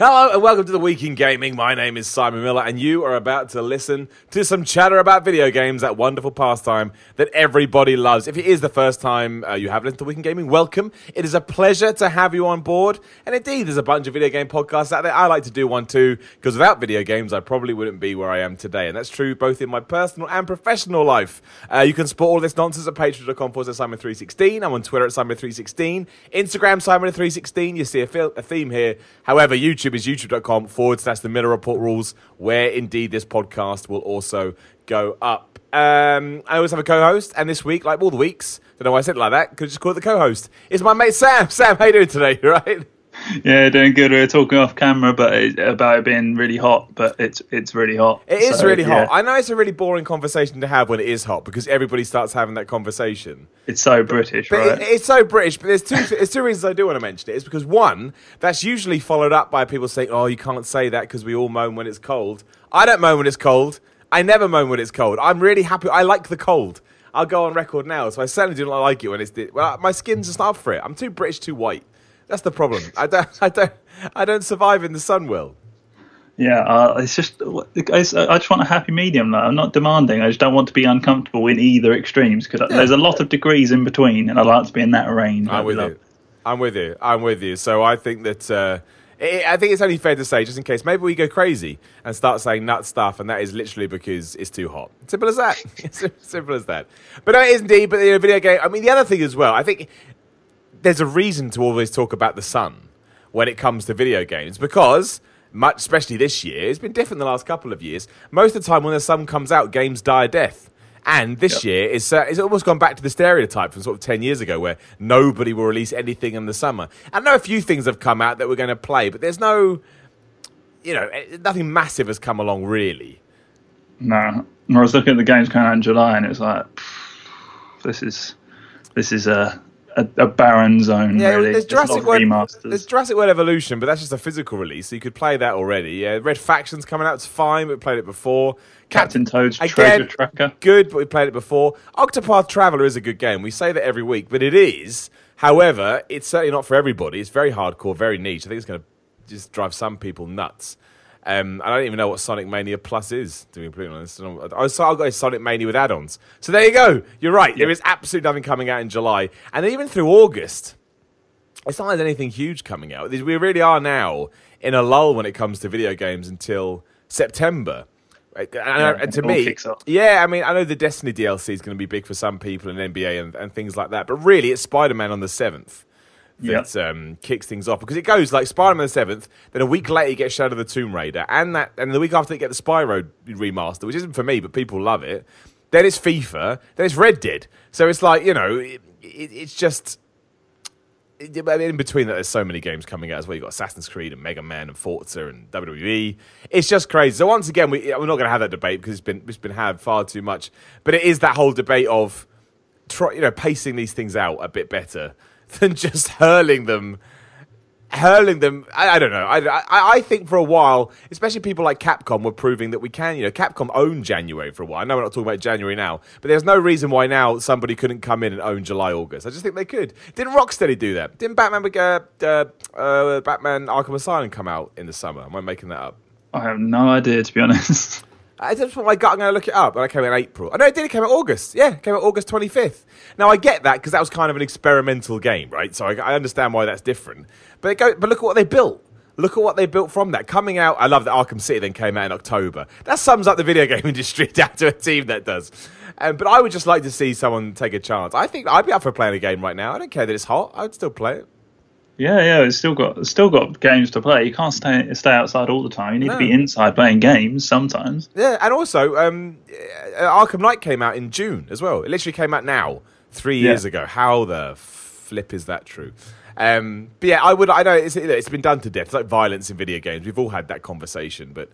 Hello and welcome to the Week in Gaming. My name is Simon Miller and you are about to listen to some chatter about video games, that wonderful pastime that everybody loves. If it is the first time you have listened to Week in Gaming, welcome. It is a pleasure to have you on board. And indeed, there's a bunch of video game podcasts out there. I like to do one too, because without video games, I probably wouldn't be where I am today. And that's true both in my personal and professional life. You can support all this nonsense at patreon.com/Simon316. I'm on Twitter at Simon316. Instagram, Simon316. You see a theme here. However, YouTube is youtube.com/The Miller Report rules, where indeed this podcast will also go up. I always have a co-host, and this week, like all the weeks, don't know why I said it like that, could just call it the co-host, is my mate Sam. Sam, how you doing today? You right? Yeah, doing good. We were talking off camera about it being really hot, but it's really hot. It is really hot. I know it's a really boring conversation to have when it is hot, because everybody starts having that conversation. It's so British, right? It's so British, but there's two reasons I do want to mention it. It's because, one, that's usually followed up by people saying, oh, you can't say that because we all moan when it's cold. I don't moan when it's cold. I never moan when it's cold. I'm really happy. I like the cold. I'll go on record now, so I certainly do not like it when it's... Well, my skin's just not up for it. I'm too British, too white. That's the problem. I don't survive in the sun well. Yeah, I just want a happy medium. Like, I'm not demanding. I just don't want to be uncomfortable in either extremes, because there's a lot of degrees in between, and I like to be in that range. I'm with you. So I think that I think it's only fair to say, just in case, maybe we go crazy and start saying nut stuff, and that is literally because it's too hot. Simple as that. Simple as that. But no, it is indeed. But video game. I mean, the other thing as well. I think there's a reason to always talk about the sun when it comes to video games, because, especially this year, it's been different the last couple of years. Most of the time when the sun comes out, games die a death. And this year, it's almost gone back to the stereotype from sort of 10 years ago, where nobody will release anything in the summer. I know a few things have come out that we're going to play, but there's nothing massive has come along, really. No. I was looking at the games coming out in July, and it's like, this is a barren zone, really. There's Jurassic World Evolution, but that's just a physical release, so you could play that already. Yeah, Red Faction's coming out, it's fine, we played it before. Captain Toad's Treasure Tracker. Good, but we played it before. Octopath Traveler is a good game. We say that every week, but it is. However, it's certainly not for everybody. It's very hardcore, very niche. I think it's going to just drive some people nuts. I don't even know what Sonic Mania Plus is, to be completely honest. I've got a Sonic Mania with add-ons. So there you go. You're right. There is absolutely nothing coming out in July. And even through August, it's not like there's anything huge coming out. We really are now in a lull when it comes to video games until September. And to me, I mean, I know the Destiny DLC is going to be big for some people, and NBA and things like that. But really, it's Spider-Man on the 7th. That kicks things off, because it goes like Spider-Man the 7th, then a week later you get Shadow of the Tomb Raider, and the week after you get the Spyro remaster, which isn't for me, but people love it. Then it's FIFA, then it's Red Dead. So it's like, it's just... In between that, there's so many games coming out as well. You've got Assassin's Creed and Mega Man and Forza and WWE. It's just crazy. So once again, we're not going to have that debate, because it's been had far too much. But it is that whole debate of pacing these things out a bit better than just hurling them. I don't know. I think for a while, especially people like Capcom were proving that we can. Capcom owned January for a while. I know we're not talking about January now, but there's no reason why now somebody couldn't come in and own July, August. I just think they could. Didn't Rocksteady do that? Didn't Batman Arkham Asylum come out in the summer? Am I making that up? I have no idea, to be honest. I just put my gut, I'm going to look it up. And I came out in April. Oh, no, it did. It came out August. Yeah, it came out August 25th. Now, I get that, because that was kind of an experimental game, right? So I understand why that's different. But look at what they built. Look at what they built from that. Coming out, I love that Arkham City then came out in October. That sums up the video game industry down to a team that does. But I would just like to see someone take a chance. I think I'd be up for playing a game right now. I don't care that it's hot. I would still play it. Yeah, it's still got games to play. You can't stay outside all the time. You need to be inside playing games sometimes. Yeah, and also, Arkham Knight came out in June as well. It literally came out now, 3 years ago. How the flip is that true? But yeah, I know it's been done to death. It's like violence in video games. We've all had that conversation, but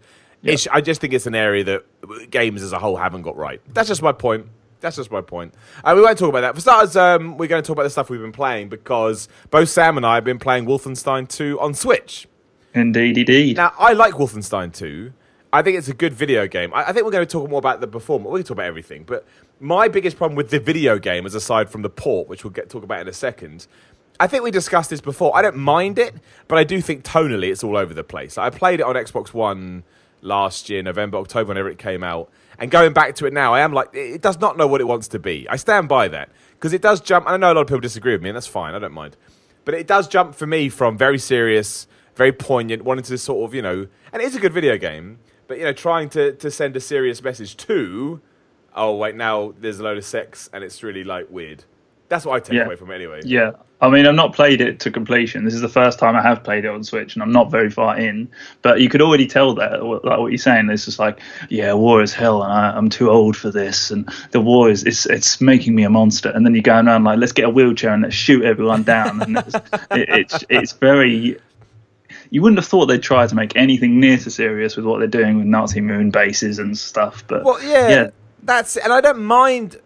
I just think it's an area that games as a whole haven't got right. That's just my point. We won't talk about that. For starters, we're going to talk about the stuff we've been playing, because both Sam and I have been playing Wolfenstein II on Switch. Indeed. Now, I like Wolfenstein II. I think it's a good video game. I think we're going to talk more about the performance. We can talk about everything. But my biggest problem with the video game, as aside from the port, which we'll talk about in a second, I think we discussed this before. I don't mind it, but I do think tonally it's all over the place. I played it on Xbox One last year, November, October, whenever it came out. And going back to it now, I am like, it does not know what it wants to be. I stand by that. Because it does jump, and I know a lot of people disagree with me, and that's fine, I don't mind. But it does jump for me from very serious, very poignant, wanting to sort of, and it is a good video game, but, trying to send a serious message to, oh, wait, now there's a load of sex, and it's really, weird. That's what I take away from it anyway. Yeah. I mean, I've not played it to completion. This is the first time I have played it on Switch, and I'm not very far in. But you could already tell that, like what you're saying, it's just like, war is hell, and I'm too old for this, and the war it's making me a monster. And then you're going around like, let's get a wheelchair and let's shoot everyone down. And it's very. You wouldn't have thought they'd try to make anything near to serious with what they're doing with Nazi moon bases and stuff. But that's it. And I don't mind.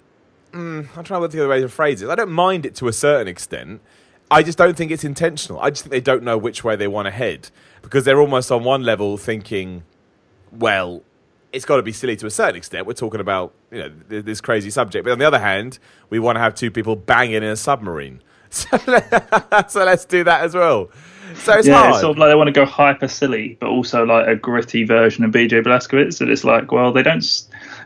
I'm trying to look at the other way to phrase it. I don't mind it to a certain extent. I just don't think it's intentional. I just think they don't know which way they want to head, because they're almost on one level thinking, well, it's got to be silly to a certain extent. We're talking about this crazy subject, but on the other hand, we want to have two people banging in a submarine, so let's do that as well. So it's hard. It's sort of like they want to go hyper silly, but also like a gritty version of BJ Blazkowicz. And it's like, well, they don't.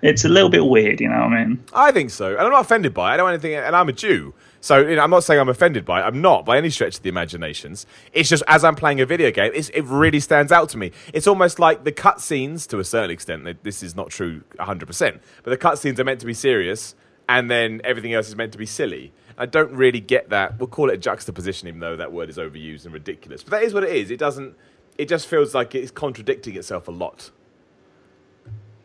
It's a little bit weird, you know what I mean? I think so, and I'm not offended by it. I don't want anything, and I'm a Jew, so I'm not saying I'm offended by it. I'm not by any stretch of the imaginations. It's just as I'm playing a video game, it really stands out to me. It's almost like the cutscenes, to a certain extent. This is not true 100%, but the cutscenes are meant to be serious, and then everything else is meant to be silly. I don't really get that. We'll call it a juxtaposition, even though that word is overused and ridiculous. But that is what it is. It doesn't. It just feels like it's contradicting itself a lot.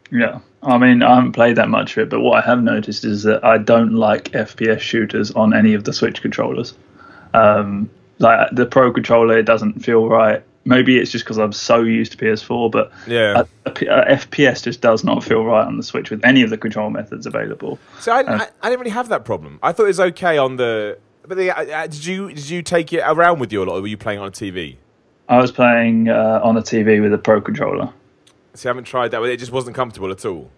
Yeah, I mean, I haven't played that much of it, but what I have noticed is that I don't like FPS shooters on any of the Switch controllers. Like the Pro controller, it doesn't feel right. Maybe it's just because I'm so used to PS4, but a FPS just does not feel right on the Switch with any of the control methods available. So I didn't really have that problem. I thought it was okay on the. But did you take it around with you a lot, or were you playing on a TV? I was playing on a TV with a Pro controller. See, I haven't tried that. It just wasn't comfortable at all.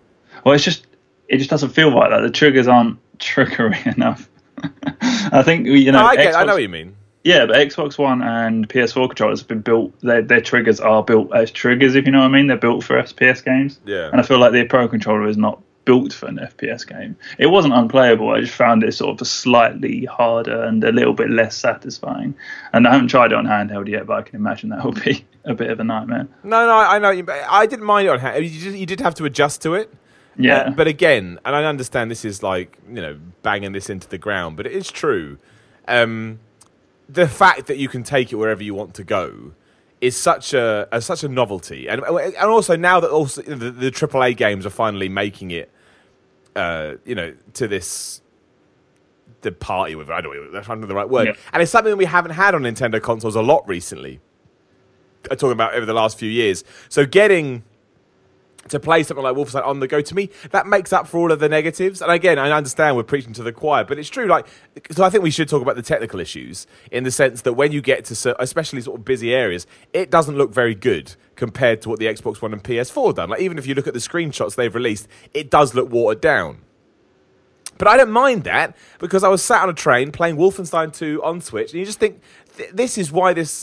Well, it just doesn't feel like that. The triggers aren't triggery enough. I think I know what you mean. Yeah, but Xbox One and PS4 controllers have been built. Their triggers are built as triggers, if you know what I mean. They're built for FPS games. Yeah. And I feel like the Pro controller is not built for an FPS game. It wasn't unplayable. I just found it sort of slightly harder and a little bit less satisfying. And I haven't tried it on handheld yet, but I can imagine that would be a bit of a nightmare. No, I know. I didn't mind it on handheld. You did have to adjust to it. Yeah. But again, and I understand this is like, banging this into the ground, but it is true. The fact that you can take it wherever you want to go is such a novelty, and also now that also the AAA games are finally making it, to this the party with. I don't know, that's not the right word, and it's something that we haven't had on Nintendo consoles a lot recently. I'm talking about over the last few years. So getting to play something like Wolfenstein on the go, to me, that makes up for all of the negatives. And again, I understand we're preaching to the choir, but it's true. So I think we should talk about the technical issues in the sense that when you get to especially sort of busy areas, it doesn't look very good compared to what the Xbox One and PS4 done. Like, even if you look at the screenshots they've released, it does look watered down. But I don't mind that, because I was sat on a train playing Wolfenstein II on Switch, and you just think, this is why this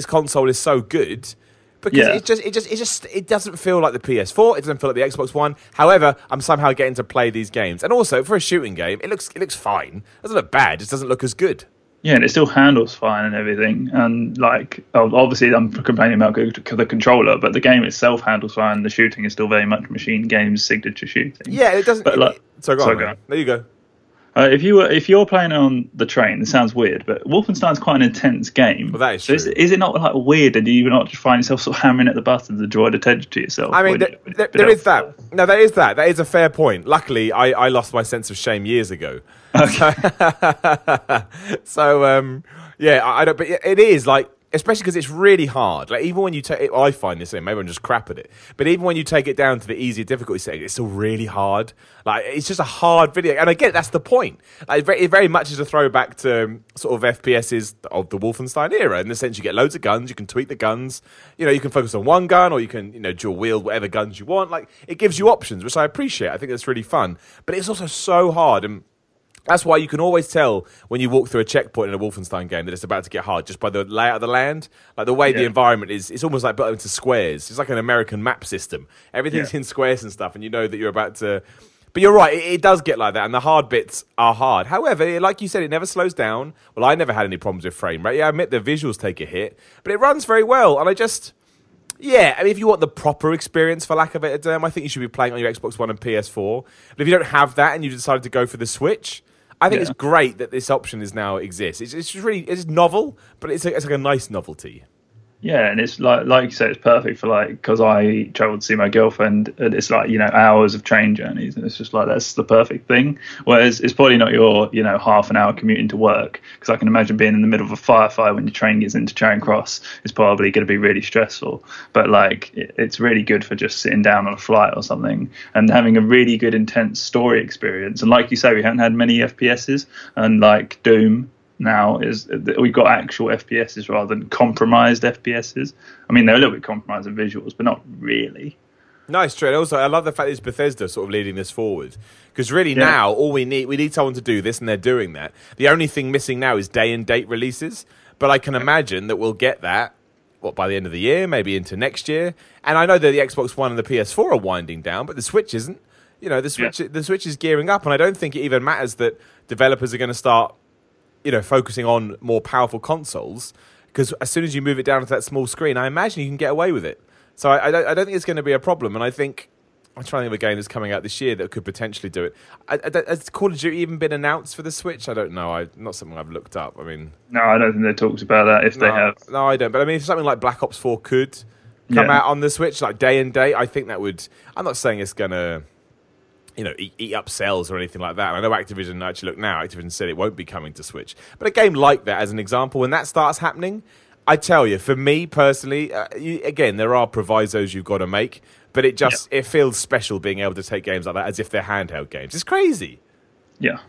console is so good. Because it doesn't feel like the PS4. It doesn't feel like the Xbox One. However, I'm somehow getting to play these games, and also for a shooting game, it looks fine. It doesn't look bad. It just doesn't look as good. Yeah, and it still handles fine and everything. And obviously, I'm complaining about the controller, but the game itself handles fine. The shooting is still very much Machine Games' signature shooting. Yeah, it doesn't. But go on. There you go. If you're playing on the train, it sounds weird, but Wolfenstein's quite an intense game. Well, that is true. So is it not weird, and do you not just find yourself sort of hammering at the buttons to draw attention to yourself? I mean, there is that. No, there is that. That is a fair point. Luckily, I lost my sense of shame years ago. Okay. I don't. But it is especially because it's really hard. Like, even when you take it, I find this, maybe I'm just crap at it, but even when you take it down to the easier difficulty setting, it's still really hard. Like, it's just a hard video. And again, that's the point. Like, it very much is a throwback to sort of FPSs of the Wolfenstein era. In the sense, you get loads of guns, you can tweak the guns, you can focus on one gun, or you can, dual wield whatever guns you want. Like, it gives you options, which I appreciate. I think that's really fun. But it's also so hard. And That's why you can always tell when you walk through a checkpoint in a Wolfenstein game that it's about to get hard, just by the layout of the land. Like the way the environment is, it's almost like put into squares. It's like an American map system. Everything's in squares and stuff, and you know that you're about to... But you're right, it does get like that, and the hard bits are hard. However, like you said, it never slows down. Well, I never had any problems with frame rate. Yeah, I admit the visuals take a hit, but it runs very well, and I just... Yeah, I mean, if you want the proper experience, for lack of a term, I think you should be playing on your Xbox One and PS4. But if you don't have that and you decided to go for the Switch... I think it's great that this option is now exists. It's just really novel, but it's like a nice novelty. Yeah, and it's like you say, it's perfect for like, because I travelled to see my girlfriend, and it's like, you know, hours of train journeys, and it's just like, that's the perfect thing. Whereas it's probably not your, you know, half an hour commuting to work, because I can imagine being in the middle of a firefight when your train gets into Charing Cross is probably going to be really stressful. But like, it's really good for just sitting down on a flight or something and having a really good intense story experience. And like you say, we haven't had many FPSs, and like Doom now is we've got actual FPSs rather than compromised FPSs. I mean, they're a little bit compromised in visuals, but not really. No, it's true. And also, I love the fact that it's Bethesda sort of leading this forward, because really now all we need someone to do this, and they're doing that. The only thing missing now is day and date releases, but I can imagine that we'll get that by the end of the year, maybe into next year. And I know that the Xbox One and the PS4 are winding down, but the Switch isn't. You know, the Switch is gearing up, and I don't think it even matters that developers are going to start, you know, focusing on more powerful consoles, because as soon as you move it down to that small screen, I imagine you can get away with it. So I don't think it's going to be a problem. And I think, I'm trying to think of a game that's coming out this year that could potentially do it. Has Call of Duty even been announced for the Switch? I don't know. Not something I've looked up. I mean, no, I don't think they talked about that. If they have, no, I don't. But I mean, if something like Black Ops 4 could come out on the Switch, like day and date, I think that would. I'm not saying it's going to, you know, eat up sales or anything like that. I know Activision, actually, look now, Activision said it won't be coming to Switch. But a game like that, as an example, when that starts happening, I tell you, for me personally, again, there are provisos you've got to make, but it just it feels special being able to take games like that as if they're handheld games. It's crazy. Yeah.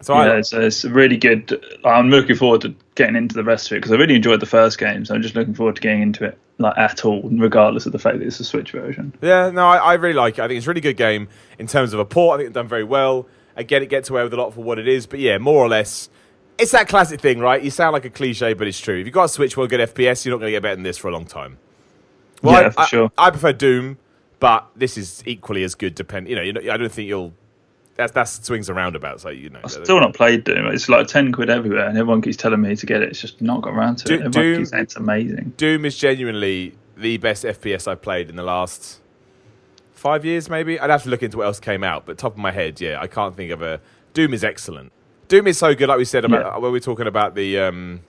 So it's really good. I'm looking forward to getting into the rest of it, because I really enjoyed the first game, so I'm just looking forward to getting into it like at all, regardless of the fact that it's a Switch version. Yeah, no, I really like it. I think it's a really good game in terms of a port. I think it's done very well. Again, it gets away with a lot for what it is, but yeah, more or less, it's that classic thing, right? You sound like a cliche, but it's true. If you've got a Switch, well, good FPS, you're not going to get better than this for a long time. Well, yeah, for sure. I prefer Doom, but this is equally as good. I don't think you'll. That's swings and roundabouts, like, you know. I've still not played Doom. It's like £10 everywhere, and everyone keeps telling me to get it. It's just not got around to it. Everyone keeps saying it's amazing. Doom is genuinely the best FPS I've played in the last 5 years, maybe. I'd have to look into what else came out, but top of my head, yeah, I can't think of a. Doom is excellent. Doom is so good, like we said about when we were talking about the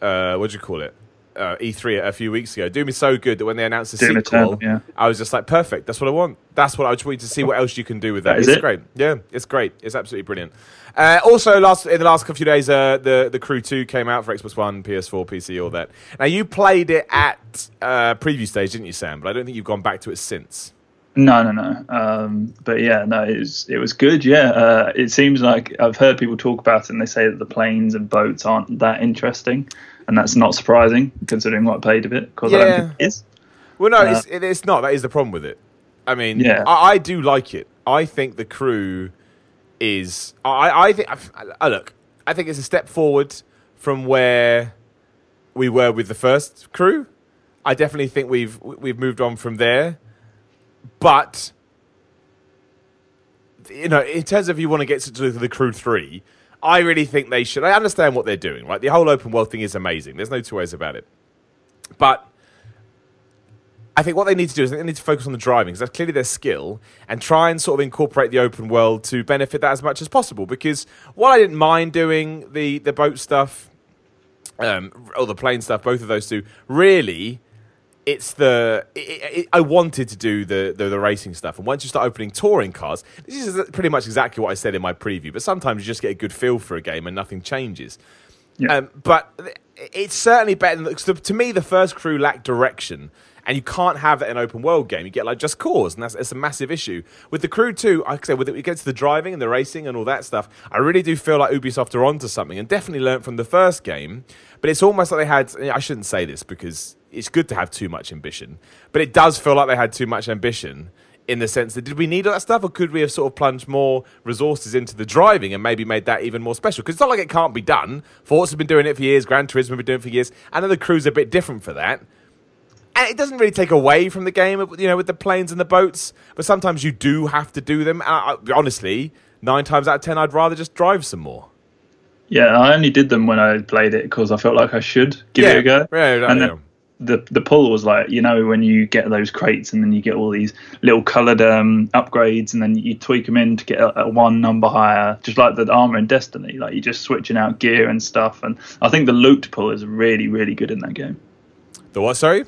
what do you call it? E3 a few weeks ago. Doom is so good that when they announced the sequel, I was just like, perfect. That's what I want. That's what I just want to see what else you can do with that. It's great. Yeah, it's great. It's absolutely brilliant. Also, in the last few days, the Crew 2 came out for Xbox One, PS4, PC, all that. Now, you played it at preview stage, didn't you, Sam? But I don't think you've gone back to it since. No. But yeah, no, it was good. Yeah, it seems like I've heard people talk about it, and they say that the planes and boats aren't that interesting. And that's not surprising, considering what I played of it, because I don't think it is. Well, no, it's not. That is the problem with it. I mean, I do like it. I think the Crew is... I think it's a step forward from where we were with the first Crew. I definitely think we've moved on from there. But, you know, in terms of if you want to get to the Crew 3... I really think they should. I understand what they're doing, right? The whole open world thing is amazing. There's no two ways about it. But I think what they need to do is they need to focus on the driving, because that's clearly their skill, and try and sort of incorporate the open world to benefit that as much as possible. Because while I didn't mind doing the boat stuff, or the plane stuff, both of those two, really... I wanted to do the racing stuff, and once you start opening touring cars, this is pretty much exactly what I said in my preview. But sometimes you just get a good feel for a game, and nothing changes. Yeah. But it's certainly better than, to me, the first Crew lacked direction, and you can't have that in an open world game. You get like Just Cause, and that's a massive issue. With the Crew 2, like I said, when it gets to the driving and the racing and all that stuff, I really do feel like Ubisoft are onto something, and definitely learned from the first game. But it's almost like they had. I shouldn't say this because it's good to have too much ambition, but it does feel like they had too much ambition in the sense that, did we need all that stuff, or could we have sort of plunged more resources into the driving and maybe made that even more special? Because it's not like it can't be done. Forza's been doing it for years, Gran Turismo have been doing it for years. I know the crew's a bit different for that. And it doesn't really take away from the game, with the planes and the boats, but sometimes you do have to do them. Honestly, 9 times out of 10, I'd rather just drive some more. Yeah, I only did them when I played it because I felt like I should give it a go. And then the pull was like, when you get those crates and then you get all these little coloured upgrades, and then you tweak them in to get a one number higher, just like the armour in Destiny. Like, you're just switching out gear and stuff. And I think the loot pull is really, really good in that game. The what, sorry?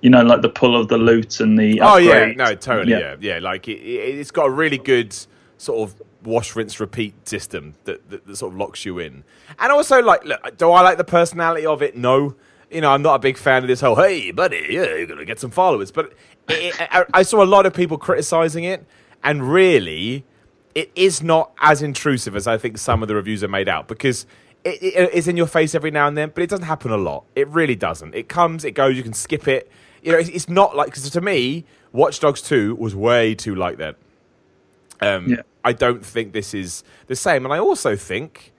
Like the pull of the loot and the upgrades. Oh, yeah, no, totally, yeah. Like, it's got a really good sort of wash, rinse, repeat system that sort of locks you in. And also, like, look, do I like the personality of it? No. I'm not a big fan of this whole, hey, buddy, you're going to get some followers. But I saw a lot of people criticising it, and really, it is not as intrusive as I think some of the reviews are made out, because it's in your face every now and then, but it doesn't happen a lot. It really doesn't. It comes, it goes, you can skip it. It's not like, because to me, Watch Dogs 2 was way too like that. I don't think this is the same. And I also think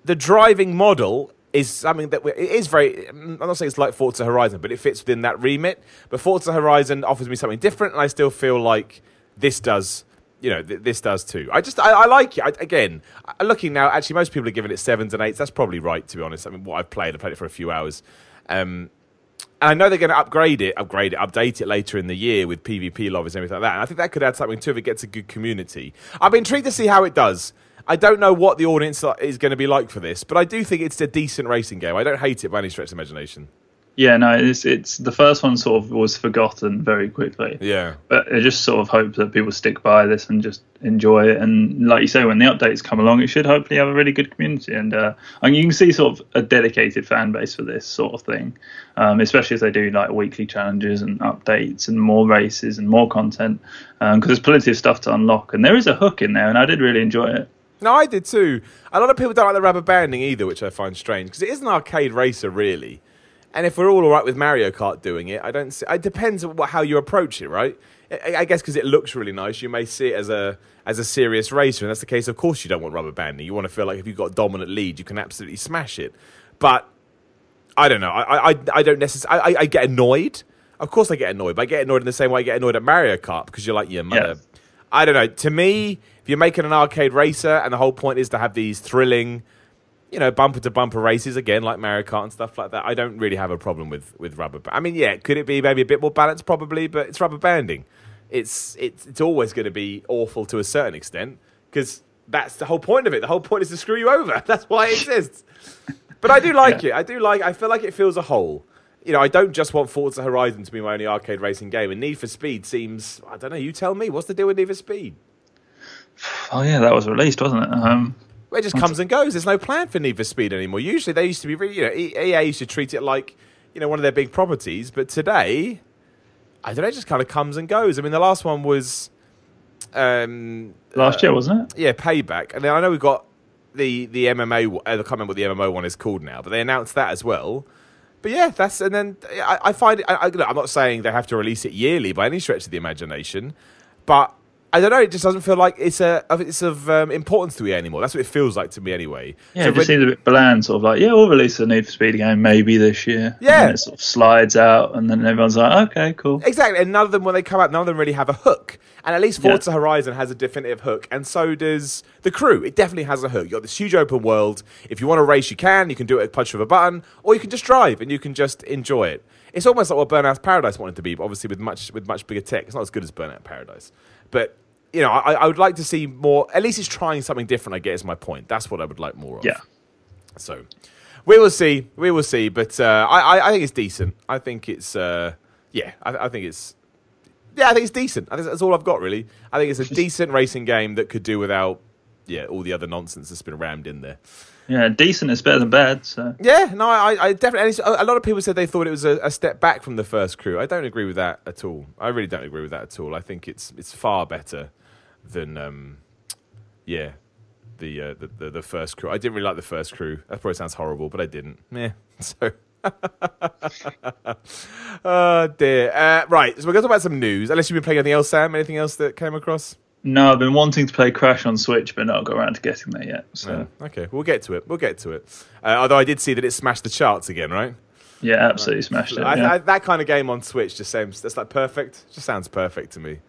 the driving model is something that it is very, I'm not saying it's like Forza Horizon, but it fits within that remit. But Forza Horizon offers me something different, and I still feel like this does, this does too. I like it. Again, looking now, actually, most people are giving it 7s and 8s. That's probably right, to be honest. I mean, what I played it for a few hours. And I know they're going to update it later in the year with PvP lobbies and everything like that. And I think that could add something to it if it gets a good community. I'm intrigued to see how it does. I don't know what the audience is going to be like for this, but I do think it's a decent racing game. I don't hate it by any stretch of imagination. Yeah, no, it's the first one sort of was forgotten very quickly. Yeah. But I just sort of hope that people stick by this and just enjoy it. And like you say, when the updates come along, it should hopefully have a really good community. And you can see sort of a dedicated fan base for this sort of thing, especially as they do like weekly challenges and updates and more races and more content, because there's plenty of stuff to unlock. And there is a hook in there, and I did really enjoy it. No, I did too. A lot of people don't like the rubber banding either, which I find strange, because it is an arcade racer, really. And if we're all right with Mario Kart doing it, I don't see, it depends on how you approach it, right? I guess because it looks really nice, you may see it as a serious racer, and that's the case. Of course, you don't want rubber banding. You want to feel like if you've got a dominant lead, you can absolutely smash it. But I don't know. I don't necessarily. I get annoyed. Of course, I get annoyed. But I get annoyed in the same way I get annoyed at Mario Kart, because you're like, yeah, mother. Yes. I don't know. To me, if you're making an arcade racer and the whole point is to have these thrilling, bumper-to-bumper races, again, like Mario Kart and stuff like that, I don't really have a problem with rubber banding. I mean, yeah, could it be maybe a bit more balanced? Probably, but it's rubber banding. It's always going to be awful to a certain extent, because that's the whole point of it. The whole point is to screw you over. That's why it exists. But I do like it. I feel like it fills a hole. I don't just want Forza Horizon to be my only arcade racing game. And Need for Speed seems, I don't know, you tell me. What's the deal with Need for Speed? Oh, yeah, that was released, wasn't it? Well, it just comes and goes. There's no plan for Need for Speed anymore. Usually they used to be really, EA used to treat it like, one of their big properties. But today, I don't know, it just kind of comes and goes. I mean, the last one was... last year, wasn't it? Yeah, Payback. And then I know we've got the MMA, I can't remember what the MMO one is called now, but they announced that as well. But yeah, and then I find it, I'm not saying they have to release it yearly by any stretch of the imagination, but I don't know, it just doesn't feel like it's of importance to me anymore. That's what it feels like to me anyway. Yeah, so it just seems a bit bland, sort of like, yeah, we'll release a Need for Speed game maybe this year. Yeah. And it sort of slides out, and then everyone's like, okay, cool. Exactly, and none of them, when they come out, none of them really have a hook. And at least Forza Horizon has a definitive hook, and so does The Crew. It definitely has a hook. You've got this huge open world. If you want to race, you can do it at a punch of a button, or you can just drive, and you can just enjoy it. It's almost like what Burnout Paradise wanted to be, but obviously with much bigger tech. It's not as good as Burnout Paradise. But... I would like to see more. At least it's trying something different, I guess, is my point. That's what I would like more of. Yeah. So, we will see. We will see. But I think it's decent. I think it's, I think it's decent. I think that's all I've got, really. I think it's a decent racing game that could do without, all the other nonsense that's been rammed in there. Yeah, decent is better than bad. So. Yeah, no, I definitely... A lot of people said they thought it was a step back from the first Crew. I don't agree with that at all. I really don't agree with that at all. I think it's far better than, the first Crew. I didn't really like the first Crew. That probably sounds horrible, but I didn't. Yeah, so... Oh, dear. Right, so we're going to talk about some news. Unless you've been playing anything else, Sam? Anything else that came across? No, I've been wanting to play Crash on Switch, but not got around to getting there yet. So Okay, we'll get to it. Although I did see that it smashed the charts again, right? yeah, absolutely smashed it. Yeah. That kind of game on Switch just seems that's like perfect. Just sounds perfect to me.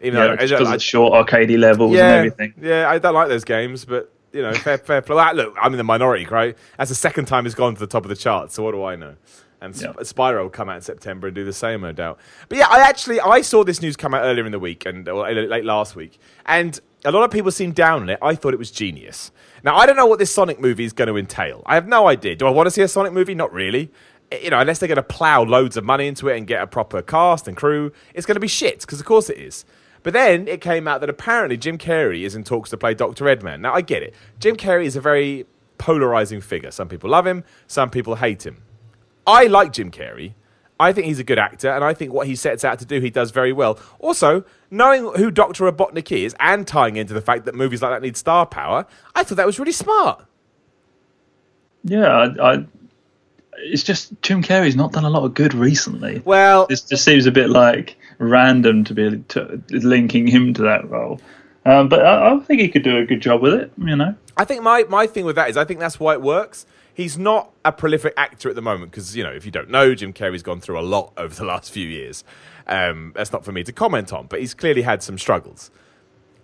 Even Yeah, though just because it's short arcadey levels and everything. Yeah, I don't like those games, but you know, fair play. Look, I'm in the minority, right? That's the second time it's gone to the top of the charts. So what do I know? And Spyro will come out in September and do the same, no doubt. But yeah, I saw this news come out earlier in the week or late last week, and a lot of people seemed down on it. I thought it was genius. Now I don't know what this Sonic movie is going to entail. I have no idea. Do I want to see a Sonic movie? Not really. You know, unless they're going to plow loads of money into it and get a proper cast and crew, it's going to be shit. Because of course it is. But then it came out that apparently Jim Carrey is in talks to play Dr. Eggman. Now I get it. Jim Carrey is a very polarizing figure. Some people love him. Some people hate him. I like Jim Carrey. I think he's a good actor, and I think what he sets out to do, he does very well. Also, knowing who Dr. Robotnik is and tying into the fact that movies like that need star power, I thought that was really smart. Yeah, it's just Jim Carrey's not done a lot of good recently. Well, this just seems a bit like random to be linking him to that role. But I think he could do a good job with it, you know. I think my thing with that is I think that's why it works. He's not a prolific actor at the moment because, you know, if you don't know, Jim Carrey's gone through a lot over the last few years. That's not for me to comment on, but he's clearly had some struggles.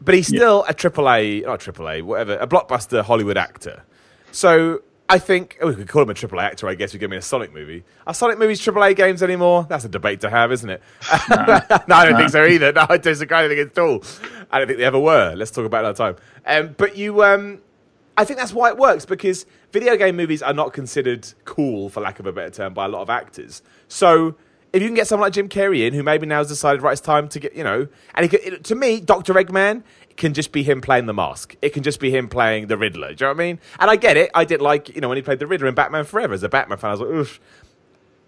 But he's still a blockbuster Hollywood actor. So I think, we could call him a AAA actor, I guess, if you give me a Sonic movie. Are Sonic movies AAA games anymore? That's a debate to have, isn't it? No, I don't think so either. No, I disagree. I don't think it's at all. I don't think they ever were. Let's talk about it another time. But I think that's why it works, because video game movies are not considered cool, for lack of a better term, by a lot of actors. So if you can get someone like Jim Carrey in, who maybe now has decided, right, it's time to get, you know, and to me, Dr. Eggman can just be him playing the mask. It can just be him playing the Riddler. Do you know what I mean? And I get it. I did like, you know, when he played the Riddler in Batman Forever. As a Batman fan, I was like, oof.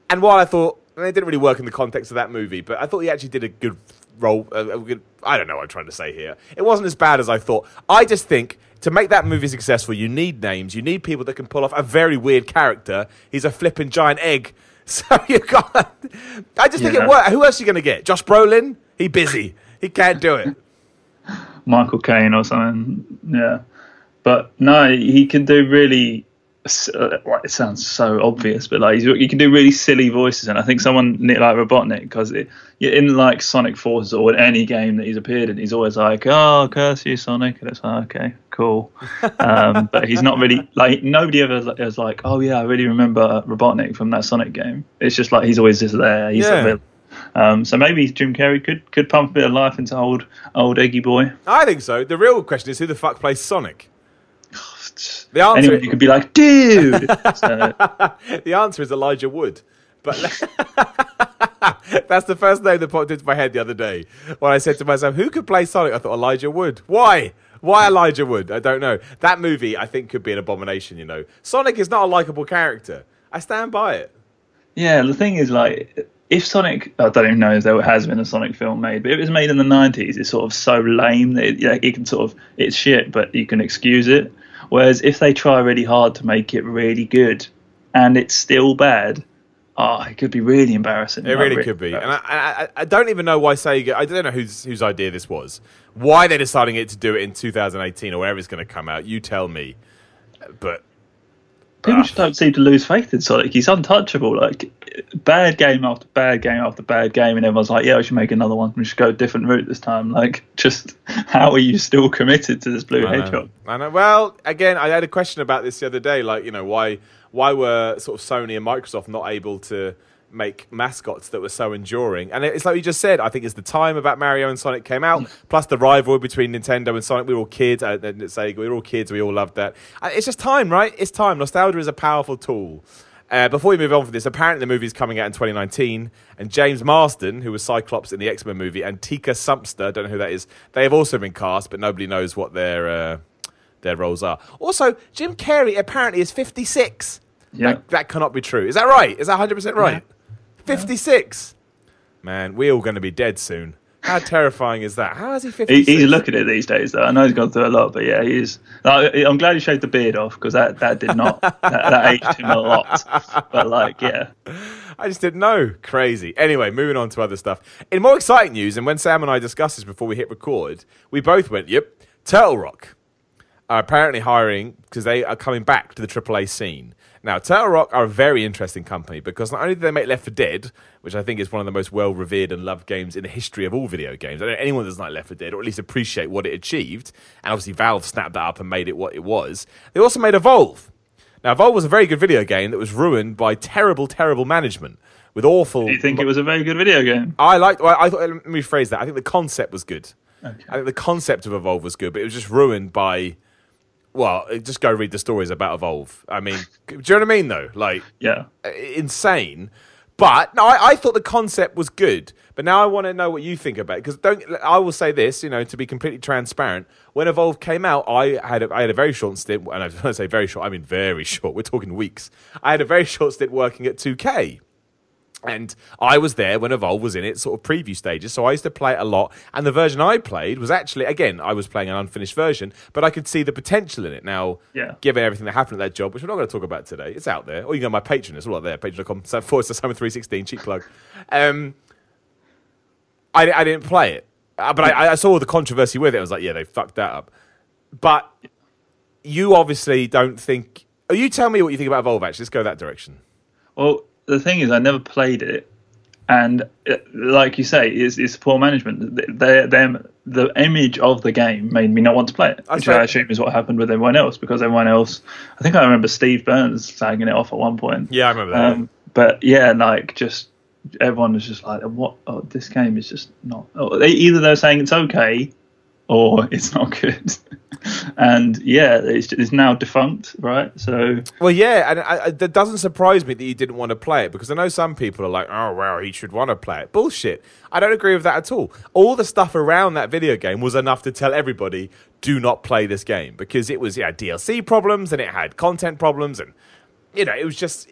And while I thought, it didn't really work in the context of that movie, but I thought he actually did a good role. I don't know what I'm trying to say here. It wasn't as bad as I thought. I just think to make that movie successful, you need names. You need people that can pull off a very weird character. He's a flipping giant egg. So you got. I just think it worked. Who else are you going to get? Josh Brolin? He busy. He can't do it. Michael Caine or something. Yeah. But no, he can do really. It sounds so obvious, but like you can do really silly voices, and I think someone like Robotnik, because in like Sonic Forces or in any game that he's appeared in, he's always like, "Oh, curse you, Sonic," and it's like, okay, cool. But he's not really like, nobody ever is like, "Oh yeah, I really remember Robotnik from that Sonic game." It's just like he's always just there. He's a villain. So maybe Jim Carrey could pump a bit of life into old Eggy boy. I think so. The real question is, who the fuck plays Sonic? The answer anyone you could be like, dude. So. The answer is Elijah Wood, but that's the first name that popped into my head the other day when I said to myself, "Who could play Sonic?" I thought Elijah Wood. Why Elijah Wood? I don't know. That movie, I think, could be an abomination. You know, Sonic is not a likable character. I stand by it. Yeah, the thing is, like, if Sonic, I don't even know if there has been a Sonic film made, but if it was made in the 90s, it's sort of so lame that it can sort of, it's shit, but you can excuse it. Whereas if they try really hard to make it really good and it's still bad, it could be really embarrassing. It really could be. And I don't even know why Sega, I don't know whose idea this was. Why they're deciding to do it in 2018 or wherever it's going to come out. You tell me. But people just don't seem to lose faith in Sonic. He's untouchable. Like, bad game after bad game after bad game, and everyone's like, "Yeah, we should make another one. We should go a different route this time." Like, just how are you still committed to this blue hedgehog? I know. Well, again, I had a question about this the other day. Like, you know, why were sort of Sony and Microsoft not able to make mascots that were so enduring? And it's like you just said, I think it's the time about Mario and Sonic came out, plus the rivalry between Nintendo and Sonic. We were all kids. Sega, we were all kids. We all loved that. It's just time, right? It's time. Nostalgia is a powerful tool. Before we move on from this, apparently the movie's coming out in 2019, and James Marsden, who was Cyclops in the X-Men movie, and Tika Sumpter, don't know who that is, they have also been cast, but nobody knows what their roles are. Also, Jim Carrey apparently is 56. Yeah. That cannot be true. Is that right? Is that 100% right? Yeah. 56. Man, we're all going to be dead soon. How terrifying is that? How is he 56? He's looking at it these days, though. I know he's gone through a lot, but yeah, he is. I'm glad he shaved the beard off, because that did not that aged him a lot. But like, yeah, I just didn't know. Crazy. Anyway, moving on to other stuff. In more exciting news, and when Sam and I discussed this before we hit record, we both went, "Yep, Turtle Rock are apparently hiring because they are coming back to the AAA scene." Now, Turtle Rock are a very interesting company because not only do they make Left 4 Dead, which I think is one of the most well-revered and loved games in the history of all video games. I don't know anyone that doesn't like Left 4 Dead, or at least appreciate what it achieved. And obviously, Valve snapped that up and made it what it was. They also made Evolve. Now, Evolve was a very good video game that was ruined by terrible, terrible management with awful... Do you think it was a very good video game? I thought, let me rephrase that. I think the concept was good. Okay. I think the concept of Evolve was good, but it was just ruined by... Well, just go read the stories about Evolve. I mean, do you know what I mean, though? Like, yeah, insane. But no, I thought the concept was good. But now I want to know what you think about it. Because I will say this, to be completely transparent. When Evolve came out, I had a very short stint, and when I say very short, I mean very short. We're talking weeks. I had a very short stint working at 2K. And I was there when Evolve was in its sort of preview stages, so I used to play it a lot. And the version I played was actually, again, I was playing an unfinished version, but I could see the potential in it. Now, given everything that happened at that job, which we're not going to talk about today, it's out there. Or you can go on my Patreon, it's all out there, patreon.com/Summer316, cheap plug. I didn't play it, but I saw the controversy with it. I was like, yeah, they fucked that up. But you obviously don't think... Oh, you tell me what you think about Evolve, actually. Let's go that direction. Well... The thing is, I never played it, and like you say, it's poor management. The image of the game made me not want to play it, which I assume is what happened with everyone else, because everyone else, I think I remember Steve Burns slagging it off at one point. Yeah, I remember that. But yeah, like just everyone was just like, "What? Oh, this game is just not." Either they're saying it's okay, or it's not good. And yeah, it's now defunct, right? So well, yeah, and it doesn't surprise me that you didn't want to play it, because I know some people are like, "Oh, well, he should want to play it." Bullshit. I don't agree with that at all. All the stuff around that video game was enough to tell everybody, do not play this game, because it was DLC problems and it had content problems, and it was just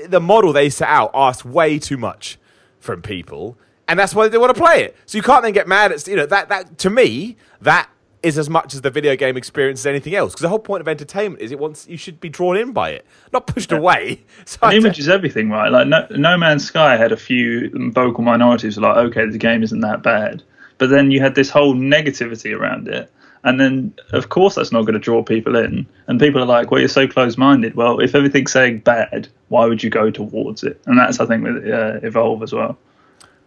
the model they set out asked way too much from people, and that's why they want to play it. So you can't then get mad at that. To me, that is as much as the video game experience as anything else. Because the whole point of entertainment is you should be drawn in by it, not pushed away. So the image is everything, right? Like No Man's Sky had a few vocal minorities like, okay, the game isn't that bad. But then you had this whole negativity around it. And then, of course, that's not going to draw people in. And people are like, well, you're so close-minded. Well, if everything's saying bad, why would you go towards it? And that's, I think, with Evolve as well.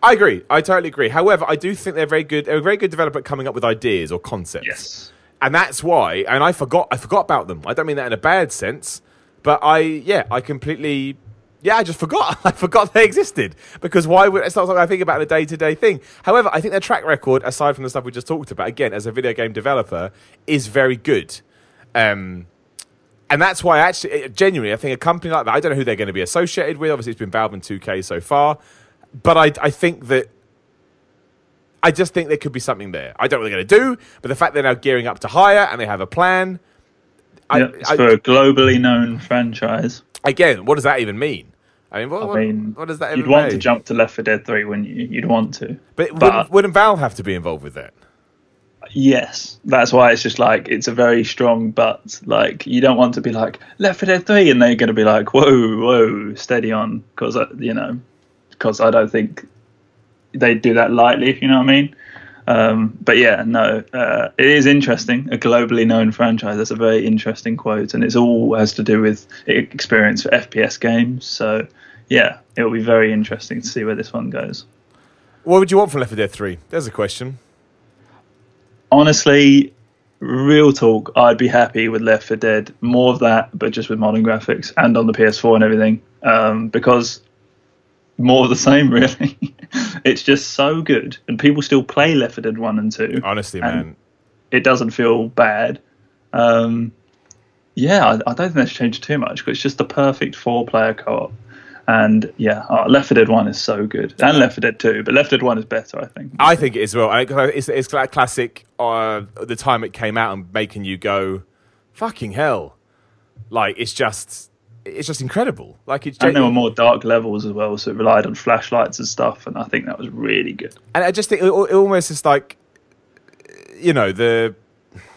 I agree. I totally agree. However, I do think they're very good. They're a very good developer at coming up with ideas or concepts. Yes. And that's why. And I forgot about them. I don't mean that in a bad sense, but I completely. Yeah, I just forgot. I forgot they existed, because why would it's not something I think about a day-to-day thing. However, I think their track record, aside from the stuff we just talked about, again as a video game developer, is very good. And that's why actually, genuinely, I think a company like that, I don't know who they're going to be associated with. Obviously, it's been Valve and 2K so far. But I think that I just think there could be something there. I don't know what they're going to do, but the fact they're now gearing up to hire and they have a plan. It's for a globally known franchise. Again, what does that even mean? I mean, what does that even mean? You'd want to jump to Left 4 Dead 3, wouldn't you? You'd want to. But wouldn't Valve have to be involved with that? Yes. That's why it's just like, it's a very strong but. Like, you don't want to be like, Left 4 Dead 3, and they're going to be like, whoa, steady on. Because, because I don't think they'd do that lightly, if you know what I mean. But yeah, no, it is interesting. A globally known franchise. That's a very interesting quote, and it's all has to do with experience for FPS games. So yeah, it'll be very interesting to see where this one goes. What would you want from Left 4 Dead 3? There's a question. Honestly, real talk, I'd be happy with Left 4 Dead. More of that, but just with modern graphics and on the PS4 and everything. Because more of the same, really. It's just so good, and people still play Left 4 Dead 1 and 2. Honestly, man, it doesn't feel bad. Yeah, I don't think that's changed too much, because it's just the perfect 4-player co-op. And yeah, Left 4 Dead 1 is so good, and Left 4 Dead 2, but Left 4 Dead 1 is better, I think. I think it is as well. It's like classic. The time it came out and making you go, "Fucking hell!" Like it's just. it's just incredible. Like it's and there were more dark levels as well, so it relied on flashlights and stuff, and I think that was really good. And I just think it almost is like, you know,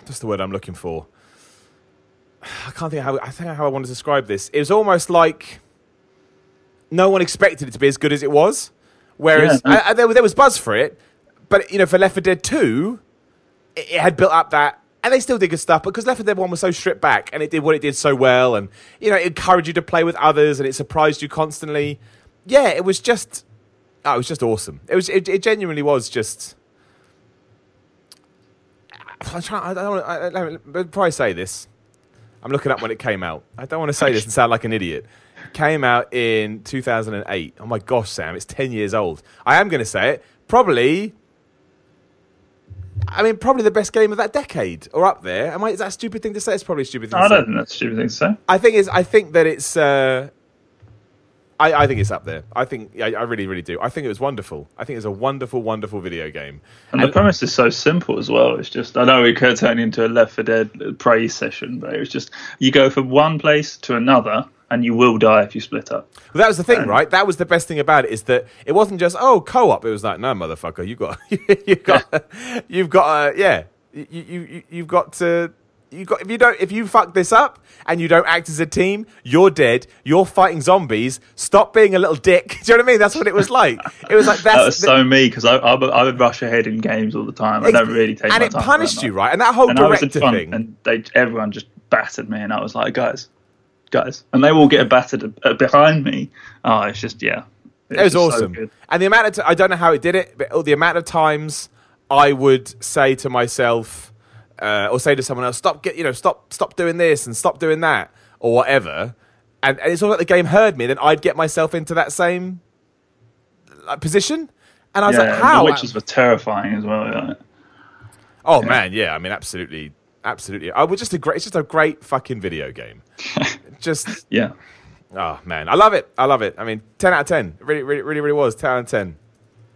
what's the word I'm looking for? I can't think how I want to describe this. It was almost like no one expected it to be as good as it was. Whereas there was buzz for it, but you know, for Left 4 Dead 2, it had built up that, and they still did good stuff. But because Left 4 Dead 1 was so stripped back, and it did what it did so well, and you know, it encouraged you to play with others, and it surprised you constantly. Yeah, it was just awesome. It genuinely was just. I don't want to probably say this. I'm looking up when it came out. I don't want to say this and sound like an idiot. It came out in 2008. Oh my gosh, Sam, it's 10 years old. I am going to say it. Probably the best game of that decade, or up there. Is that a stupid thing to say? It's probably a stupid thing to say. I don't think that's a stupid thing to say. I think that it's. I think it's up there. I really, really do. I think it was wonderful. I think it was a wonderful, wonderful video game. And the premise is so simple as well. It's just, I know it could turn into a Left 4 Dead praise session, but it was just, you go from one place to another, and you will die if you split up. Well, that was the thing, right? That was the best thing about it, is that it wasn't just, co-op. It was like, no, motherfucker, you've got to. If you fuck this up and you don't act as a team, you're dead. You're fighting zombies. Stop being a little dick. Do you know what I mean? That's what it was like. It was like that was so me, because I would rush ahead in games all the time. I don't really take my time. And it punished you, right? And that whole director thing. And everyone just battered me, and I was like, guys, and they all get battered behind me. Oh, it's just It was awesome. So, and the amount of I don't know how it did it, but the amount of times I would say to myself. Or say to someone else, stop doing this and stop doing that, or whatever, and it's all like the game heard me. Then I'd get myself into that same position, and I was like, "How?" The witches were terrifying as well. Yeah. Oh man, yeah. I mean, absolutely. It's just a great fucking video game. Just yeah. Oh man, I love it. I mean, 10 out of 10. It really was 10 out of 10.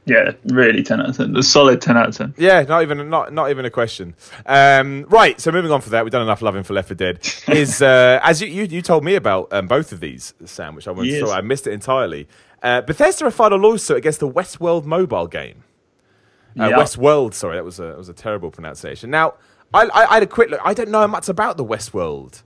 Yeah, really 10 out of 10. A solid 10 out of 10. Yeah, not even a question. Right, so moving on from that, we've done enough loving for Left 4 Dead. Is as you told me about both of these, Sam, which I missed it entirely. Bethesda filed a lawsuit against the Westworld mobile game. Westworld, sorry, that was a terrible pronunciation. Now, I had a quick look. I don't know much about the Westworld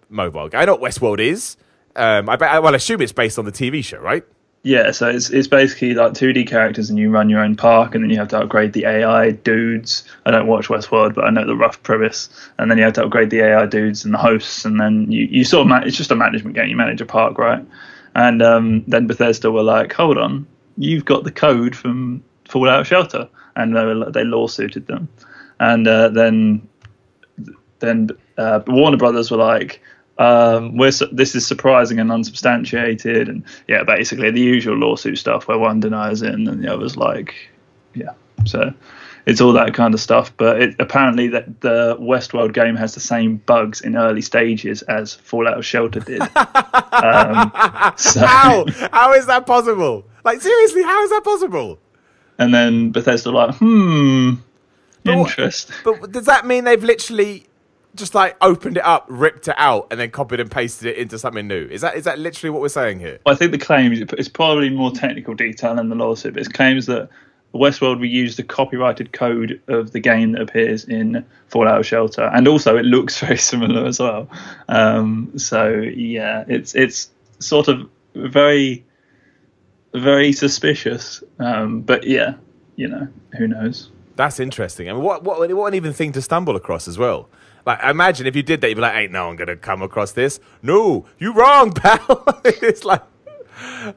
mobile game. I know what Westworld is. I assume it's based on the TV show, right? Yeah, so it's basically like 2D characters, and you run your own park, and then you have to upgrade the AI dudes. I don't watch Westworld, but I know the rough premise. And then you have to upgrade the AI dudes and the hosts, and then you sort of it's just a management game. You manage a park, right? And then Bethesda were like, hold on, you've got the code from Fallout Shelter, and they lawsuited them. And then Warner Brothers were like, this is surprising and unsubstantiated, and yeah, basically the usual lawsuit stuff where one denies it and then the other's like, yeah. So it's all that kind of stuff. But apparently that the Westworld game has the same bugs in early stages as Fallout Shelter did. How is that possible? Like, seriously, how is that possible? And then Bethesda like, interesting. But does that mean they've literally just like opened it up, ripped it out, and then copied and pasted it into something new? Is that literally what we're saying here? I think the claims, it's probably more technical detail than the lawsuit, but it claims that Westworld will use the copyrighted code of the game that appears in Fallout Shelter, and also it looks very similar as well. So yeah, it's sort of very, very suspicious. But yeah, who knows? That's interesting. I mean, what an even thing to stumble across as well. Like, imagine if you did that, you'd be like, ain't no one going to come across this. No, you wrong, pal. It's like,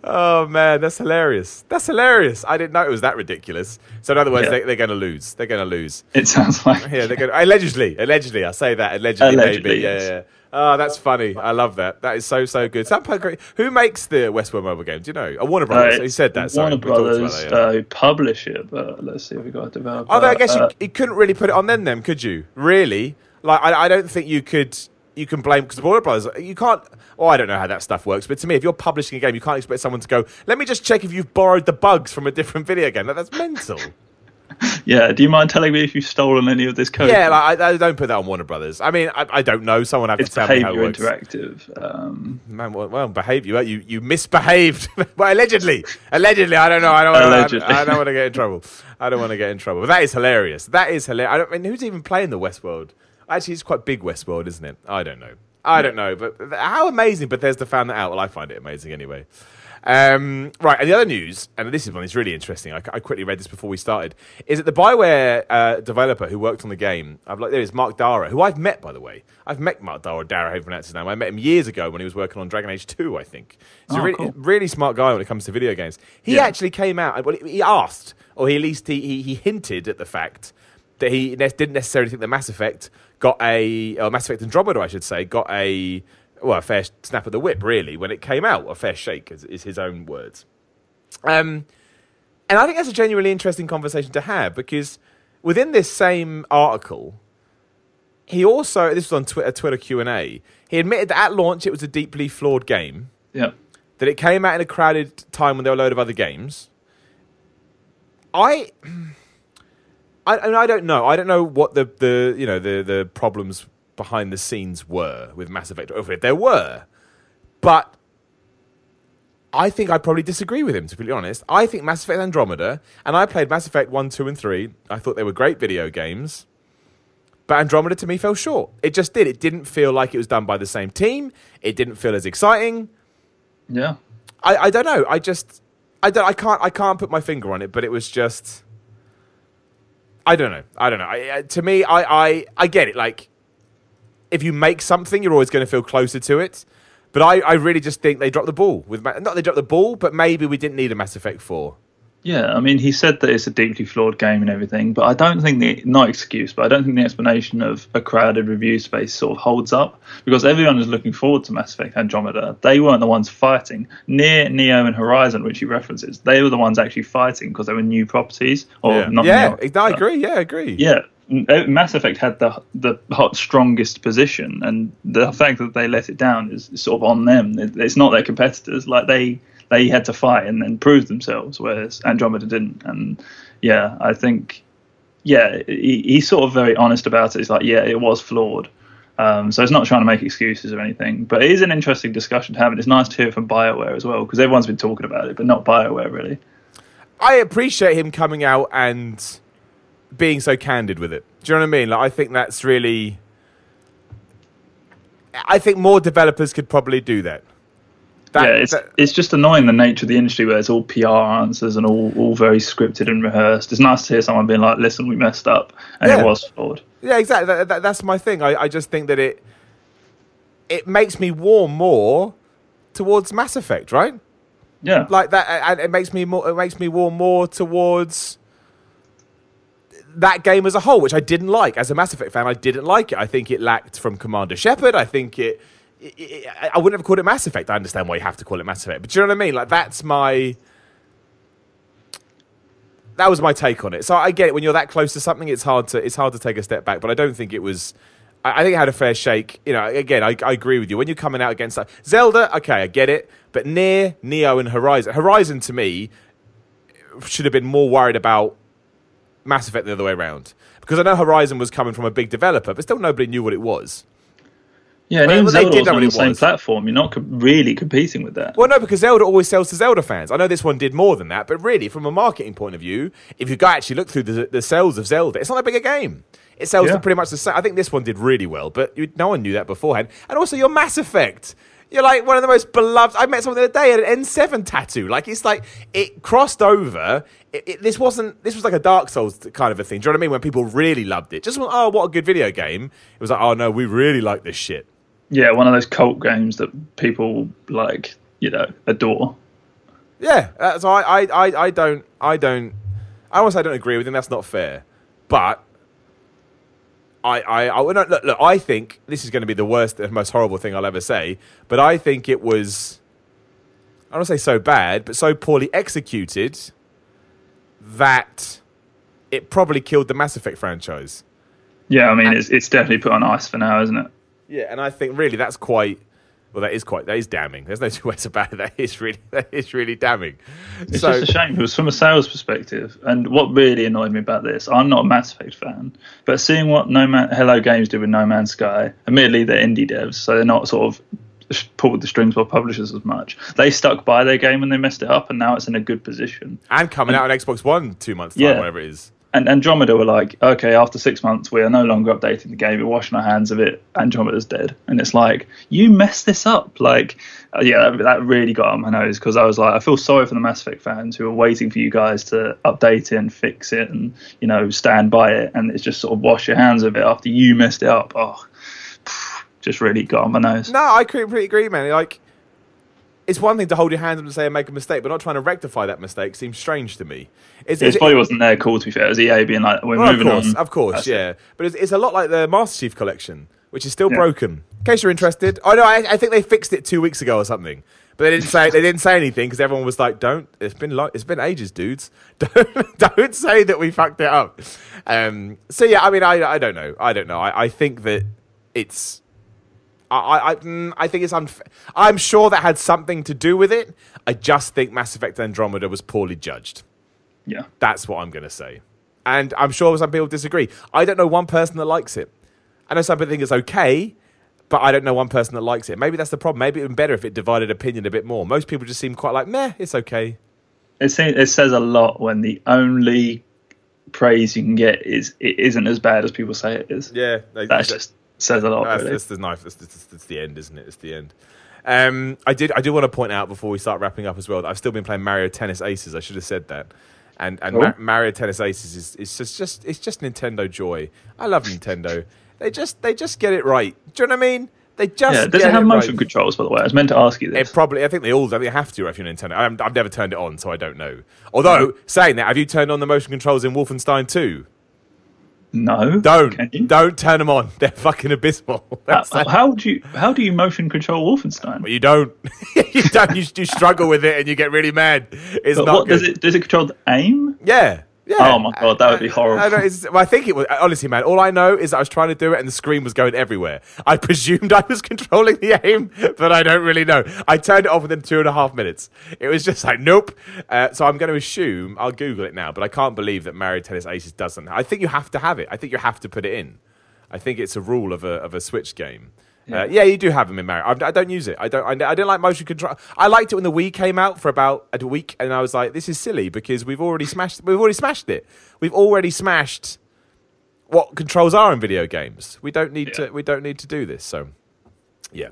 oh, man, that's hilarious. That's hilarious. I didn't know it was that ridiculous. So, in other words, they're going to lose. They're going to lose. It sounds like. Yeah, they're going to. Allegedly, I say that. Allegedly. Maybe. Yes. Yeah. Oh, that's funny. I love that. That is so good. Who makes the Westworld mobile game? Do you know? Warner Brothers. He said that. Warner Brothers who publish it, but let's see if we got a developer. Although I guess you couldn't really put it on them, could you? Really? Like, I don't think you can blame, because Warner Brothers, you can't. Oh, I don't know how that stuff works, but to me, if you're publishing a game, you can't expect someone to go, let me just check if you've borrowed the bugs from a different video game. That's mental. Yeah, do you mind telling me if you've stolen any of this code? Yeah, like, I don't put that on Warner Brothers. I mean, I don't know. Someone have to tell me how it works. Interactive. Man, well, behave you misbehaved. Well, allegedly, I don't know. I don't want to get in trouble. I don't want to get in trouble. But that is hilarious. That is hilarious. I mean, who's even playing the Westworld? Actually, it's quite big Westworld, isn't it? I don't know. I don't know. But how amazing Bethesda found that out. Well, I find it amazing anyway. Right, and the other news, and this is one that's really interesting. I quickly read this before we started. Is that the BioWare developer who worked on the game? There is Mark Dara, who I've met, by the way. I've met Mark Dara, however you pronounce his name. I met him years ago when he was working on Dragon Age 2, I think. He's really smart guy when it comes to video games. He actually came out. Well, he asked, or he at least he hinted at the fact that he didn't necessarily think that Mass Effect Mass Effect Andromeda, I should say, got a fair snap of the whip, really, when it came out. A fair shake, is his own words. And I think that's a genuinely interesting conversation to have, because within this same article, he also, this was on Twitter Q&A, he admitted that at launch it was a deeply flawed game. Yeah. That it came out in a crowded time when there were a load of other games. I don't know. I don't know what the problems behind the scenes were with Mass Effect, or if there were. But I think I probably disagree with him, to be honest. I think Mass Effect Andromeda, and I played Mass Effect 1, 2, and 3. I thought they were great video games. But Andromeda, to me, fell short. It just did. It didn't feel like it was done by the same team. It didn't feel as exciting. Yeah. I don't know. I can't put my finger on it, but it was just... I don't know. To me, I get it. Like, if you make something, you're always going to feel closer to it. But I really just think they dropped the ball. Not they dropped the ball, but maybe we didn't need a Mass Effect 4. Yeah, I mean, he said that it's a deeply flawed game and everything, but I don't think not excuse, but I don't think the explanation of a crowded review space sort of holds up, because everyone is looking forward to Mass Effect Andromeda. They weren't the ones fighting. Neo, and Horizon, which he references, they were the ones actually fighting because they were new properties. I agree. Yeah, I agree. Yeah. Mass Effect had the strongest position, and the fact that they let it down is sort of on them. It's not their competitors. Like, they had to fight and then prove themselves, whereas Andromeda didn't. And yeah, I think, he's sort of very honest about it. It's like, it was flawed. So it's not trying to make excuses or anything, but it is an interesting discussion to have, and it's nice to hear from BioWare as well, because everyone's been talking about it, but not BioWare really. I appreciate him coming out and being so candid with it. Do you know what I mean? Like, I think that's really... I think more developers could probably do that. It's just annoying, the nature of the industry where it's all PR answers and all very scripted and rehearsed. It's nice to hear someone being like, listen, we messed up, and it was flawed. Yeah, exactly. That's my thing. I just think that it makes me warm more towards Mass Effect, right? Yeah. Like that, and it makes me warm more towards that game as a whole, which I didn't like. As a Mass Effect fan, I didn't like it. I think it lacked from Commander Shepard. I think I wouldn't have called it Mass Effect. I understand why you have to call it Mass Effect, but do you know what I mean? Like, that was my take on it. So I get it. When you're that close to something, it's hard to take a step back. But I don't think it was. I think it had a fair shake. You know, again, I agree with you. When you're coming out against that Zelda, okay, I get it. But Neo, and Horizon to me should have been more worried about Mass Effect the other way around, because I know Horizon was coming from a big developer, but still nobody knew what it was. Yeah, and even Zelda was on the same platform. You're not really competing with that. Well, no, because Zelda always sells to Zelda fans. I know this one did more than that, but really, from a marketing point of view, if you actually look through the sales of Zelda, it's not that big a game. It sells to pretty much the same. I think this one did really well, but no one knew that beforehand. And also, your Mass Effect. You're like one of the most beloved. I met someone the other day, had an N7 tattoo. Like, it's like it crossed over. This was like a Dark Souls kind of a thing. Do you know what I mean? When people really loved it, just went, oh, what a good video game. It was like, oh no, we really like this shit. Yeah, one of those cult games that people like, adore. Yeah, so I almost don't agree with him. That's not fair, but. Look, I think this is going to be the worst and most horrible thing I'll ever say, but I think it was, I don't want to say so bad, but so poorly executed that it probably killed the Mass Effect franchise. Yeah, I mean, it's definitely put on ice for now, isn't it? Yeah, and I think really that's quite Well, that is damning. There's no two ways about it. That is really damning. It's just a shame. It was from a sales perspective. And what really annoyed me about this, I'm not a Mass Effect fan, but seeing what Hello Games did with No Man's Sky, admittedly they're indie devs, so they're not sort of pulled the strings by publishers as much. They stuck by their game and they messed it up, and now it's in a good position. And coming out on Xbox One 2 months' time, whatever it is. And Andromeda were like, okay, after 6 months, we are no longer updating the game. We're washing our hands of it. Andromeda's dead. And it's like, you messed this up. Like, that really got on my nose, because I was like, I feel sorry for the Mass Effect fans who are waiting for you guys to update it and fix it and, stand by it. And it's just sort of wash your hands of it after you messed it up. Oh, just really got on my nose. No, I completely agree, man. Like, it's one thing to hold your hands up and say make a mistake, but not trying to rectify that mistake seems strange to me. It probably wasn't their call, to be fair. It was EA being like, we're moving on. Of course, yeah. But it's a lot like the Master Chief Collection, which is still broken. In case you're interested. Oh, no, I think they fixed it 2 weeks ago or something. But they didn't say anything, because everyone was like, it's been ages, dudes. Don't say that we fucked it up. So, yeah, I mean, I don't know. I think that it's... I think it's unfair. I'm sure that had something to do with it. I just think Mass Effect Andromeda was poorly judged. Yeah. That's what I'm going to say. And I'm sure some people disagree. I don't know one person that likes it. I know some people think it's okay, but I don't know one person that likes it. Maybe that's the problem. Maybe it would be better if it divided opinion a bit more. Most people just seem quite like, meh, it's okay. It says a lot when the only praise you can get is it isn't as bad as people say it is. Yeah. That's just... says a lot. That's the knife. That's the end, isn't it? It's the end. I do want to point out before we start wrapping up as well that I've still been playing Mario Tennis Aces. I should have said that. And Mario Tennis Aces is just Nintendo joy. I love Nintendo. They just get it right. Do you know what I mean? They just does it have motion controls, by the way? I was meant to ask you this. I think they have to if you're Nintendo. I've never turned it on, so I don't know. Although saying that, have you turned on the motion controls in Wolfenstein II? No. Don't turn them on. They're fucking abysmal. How do you motion control Wolfenstein? Well, you don't. You struggle with it and you get really mad. It's but not good. Does it control the aim? Yeah. Oh my god, that would be horrible. I think it was, honestly, man, all I know is that I was trying to do it and the screen was going everywhere. I presumed I was controlling the aim, but I don't really know. I turned it off within 2.5 minutes. It was just like, nope. So I'm going to assume, I'll Google it now, but I can't believe that Mario Tennis Aces doesn't. I think you have to have it. I think you have to put it in. I think it's a rule of a Switch game. Yeah, you do have them in Mario. I don't use it. I didn't like motion control. I liked it when the Wii came out for about a week, and I was like, "This is silly," because we've already smashed it. We've already smashed what controls are in video games. We don't need to do this. So, yeah.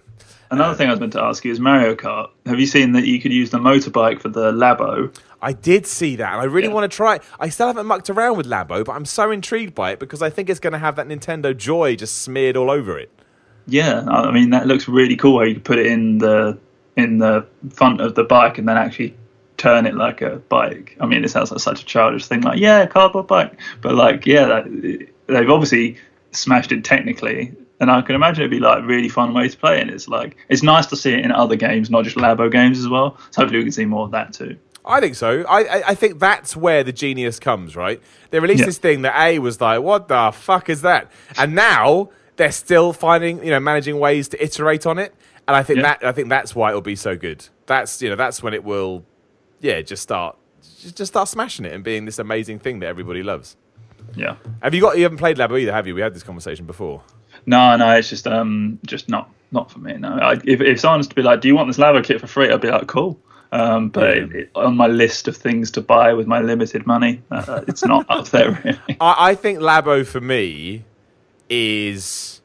Another thing I was meant to ask you is Mario Kart. Have you seen that you could use the motorbike for the Labo? I did see that, and I really want to try it. I still haven't mucked around with Labo, but I'm so intrigued by it because I think it's going to have that Nintendo joy just smeared all over it. Yeah, I mean that looks really cool. How you could put it in the front of the bike and then actually turn it like a bike. I mean, it sounds like such a childish thing, like cardboard bike, but like they've obviously smashed it technically, and I can imagine it'd be like a really fun way to play it. It's like it's nice to see it in other games, not just Labo games as well. So hopefully we can see more of that too. I think so. I think that's where the genius comes, right? They released this thing that A was like, what the fuck is that? And now they're still finding, managing ways to iterate on it, and I think that's why it'll be so good. That's when it will, just start smashing it and being this amazing thing that everybody loves. Yeah. You haven't played Labo either, have you? We had this conversation before. No, it's just not for me. No, if someone's to be like, do you want this Labo kit for free? I'd be like, cool. But on my list of things to buy with my limited money, it's not up there really. I think Labo for me is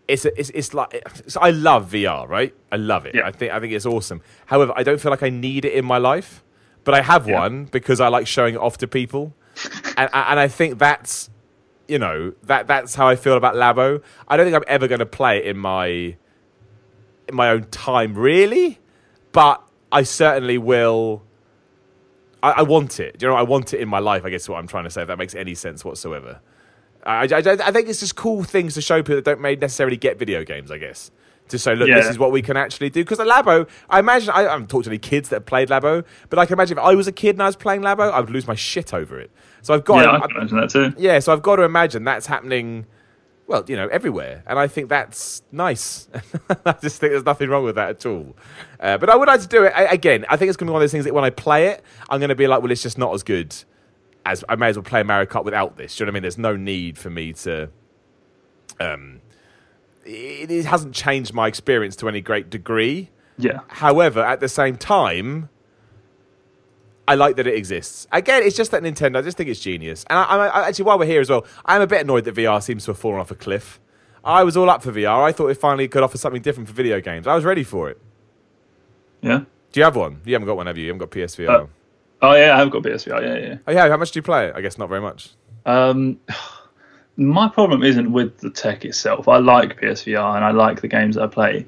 it's like I love VR, right? I love it. Yeah. I think it's awesome. However, I don't feel like I need it in my life, but I have one because I like showing it off to people, and I think that's that's how I feel about Labo. I don't think I'm ever going to play it in my own time, really, but I certainly will. I want it. I want it in my life. I guess is what I'm trying to say. If that makes any sense whatsoever. I think it's just cool things to show people that don't necessarily get video games, I guess. To say, look, this is what we can actually do. Because the Labo, I imagine, I haven't talked to any kids that have played Labo, but I can imagine if I was a kid and I was playing Labo, I would lose my shit over it. So I've got I can imagine that too. Yeah, so I've got to imagine that's happening well, everywhere. And I think that's nice. I just think there's nothing wrong with that at all. But I would like to do it. Again, I think it's going to be one of those things that when I play it, I'm going to be like, well, it's just not as good as I may as well play Mario Kart without this. Do you know what I mean? There's no need for me to... It hasn't changed my experience to any great degree. Yeah. However, at the same time, I like that it exists. Again, it's just that Nintendo. I just think it's genius. And I actually, while we're here as well, I'm a bit annoyed that VR seems to have fallen off a cliff. I was all up for VR. I thought it finally could offer something different for video games. I was ready for it. Yeah. Do you have one? You haven't got one, have you? You haven't got PSVR. Oh yeah, I have got PSVR. Yeah. Oh yeah. How much do you play it? I guess not very much. My problem isn't with the tech itself. I like PSVR and I like the games that I play.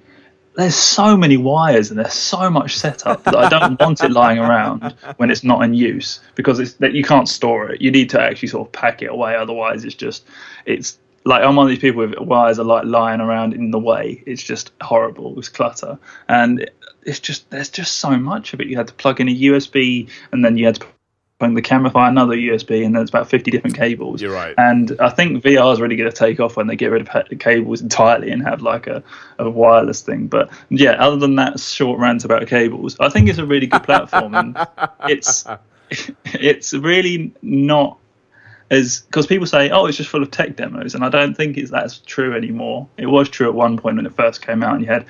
There's so many wires and there's so much setup that I don't want it lying around when it's not in use, because it's that you can't store it. You need to actually sort of pack it away. Otherwise, it's like I'm one of these people with wires are like lying around in the way. It's just horrible. It's clutter, and there's just so much of it. You had to plug in a USB, and then you had to plug the camera via another USB, and then it's about 50 different cables. You're right. And I think VR is really going to take off when they get rid of the cables entirely and have like a wireless thing. But yeah, other than that short rant about cables, I think it's a really good platform, and it's really not as, because people say, oh, it's just full of tech demos, and I don't think that's true anymore. It was true at one point when it first came out, and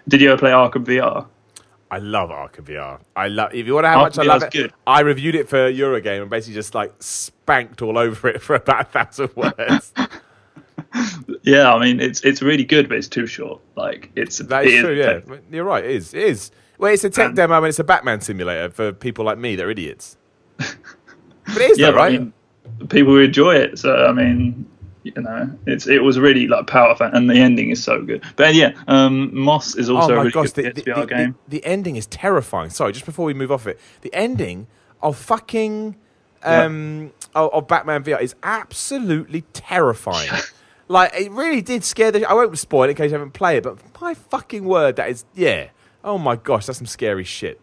did you ever play Arkham VR? I love Arkham VR. If you want to know how much I love it, good. I reviewed it for Eurogame and basically just like spanked all over it for about 1,000 words. Yeah, I mean it's really good, but it's too short. Like that is true. Yeah, you're right. It is. Well, it's a tech demo and it's a Batman simulator for people like me that are idiots. But it is, right? I mean, people who enjoy it. So I mean, it was really like power fan, and the ending is so good. But yeah, Moss is also a really good PSVR game. The ending is terrifying. Sorry, just before we move off it, the ending of fucking of Batman VR is absolutely terrifying. Like, it really did scare I won't spoil it in case you haven't played it, but my fucking word, that is, oh my gosh, that's some scary shit.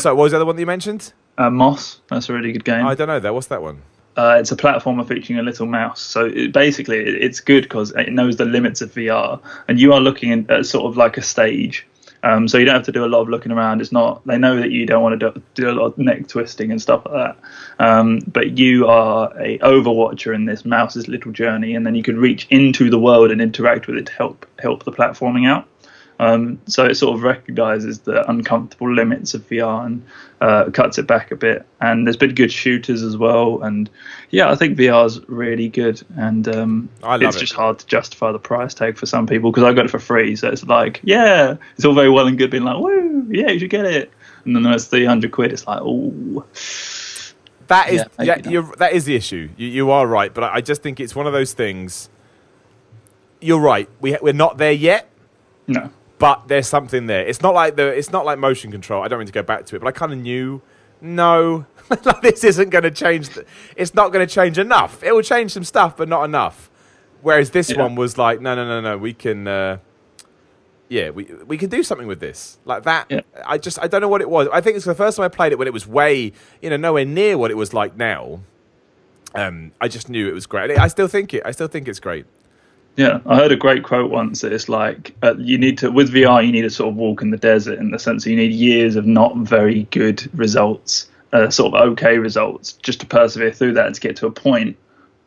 So what was the other one that you mentioned? Moss. That's a really good game. I don't know that. What's that one? It's a platformer featuring a little mouse. So basically, it's good because it knows the limits of VR, and you are looking at sort of like a stage. So you don't have to do a lot of looking around. It's not. They know that you don't want to do a lot of neck twisting and stuff like that. But you are a overwatcher in this mouse's little journey, and then you can reach into the world and interact with it to help the platforming out. So it sort of recognises the uncomfortable limits of VR and cuts it back a bit. And there's been good shooters as well. And yeah, I think VR's really good. And it's just hard to justify the price tag for some people, because I got it for free. So it's like, yeah, it's all very well and good being like, woo, yeah, you should get it. And then when it's 300 quid, it's like, oh. That is the issue. You are right. But I just think it's one of those things. You're right. We're not there yet. No. But there's something there. It's not like motion control. I don't mean to go back to it, but I kind of knew. No, like, this isn't going to change. It's not going to change enough. It will change some stuff, but not enough. Whereas this one was like, no. We can, we can do something with this like that. Yeah. I don't know what it was. I think it's the first time I played it when it was way, nowhere near what it was like now. I just knew it was great. I still think it's great. Yeah, I heard a great quote once that it's like with VR you need to sort of walk in the desert, in the sense that you need years of not very good results, sort of okay results, just to persevere through that and to get to a point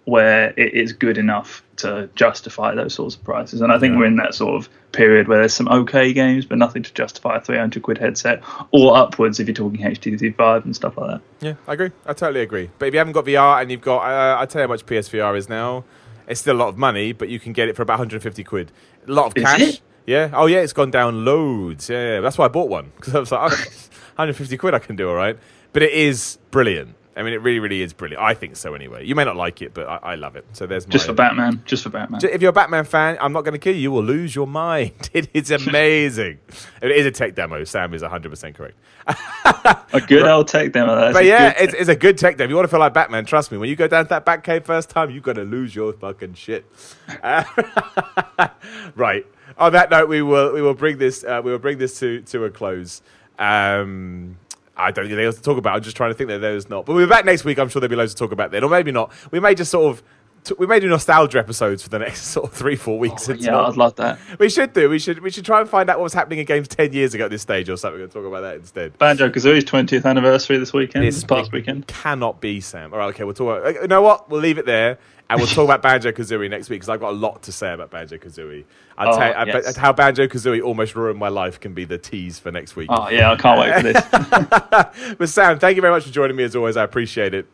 where it is good enough to justify those sorts of prices. And I think we're in that sort of period where there's some okay games, but nothing to justify a 300 quid headset, or upwards if you're talking HTC Vive and stuff like that. Yeah, I agree. I totally agree. But if you haven't got VR and you've got, I tell you how much PSVR is now. It's still a lot of money, but you can get it for about 150 quid. A lot of cash. Is it? Yeah. Oh, yeah, it's gone down loads. Yeah. That's why I bought one, because I was like, 150 quid I can do all right. But it is brilliant. I mean, it really, really is brilliant. I think so anyway. You may not like it, but I love it. So there's Just for Batman. If you're a Batman fan, I'm not going to kill you. You will lose your mind. It is amazing. It is a tech demo. Sam is 100% correct. A good old tech demo. But yeah, it's a good tech demo. If you want to feel like Batman, trust me. When you go down to that Batcave first time, you're going to lose your fucking shit. Right. On that note, we will bring this to a close. I don't think there's else to talk about. I'm just trying to think that there's not. But we'll be back next week. I'm sure there'll be loads to talk about then. Or maybe not. We may just sort of we may do nostalgia episodes for the next sort of 3-4 weeks. Yeah, I'd love that. We should do. We should try and find out what was happening in games 10 years ago at this stage or something. We'll talk about that instead. Banjo-Kazooie's 20th anniversary this past weekend. Cannot be, Sam. All right, okay, we'll talk about... You know what? We'll leave it there, and we'll talk about Banjo-Kazooie next week, because I've got a lot to say about Banjo-Kazooie. I'll tell you, how Banjo-Kazooie almost ruined my life can be the tease for next week. Oh, yeah, I can't wait for this. But Sam, thank you very much for joining me, as always. I appreciate it.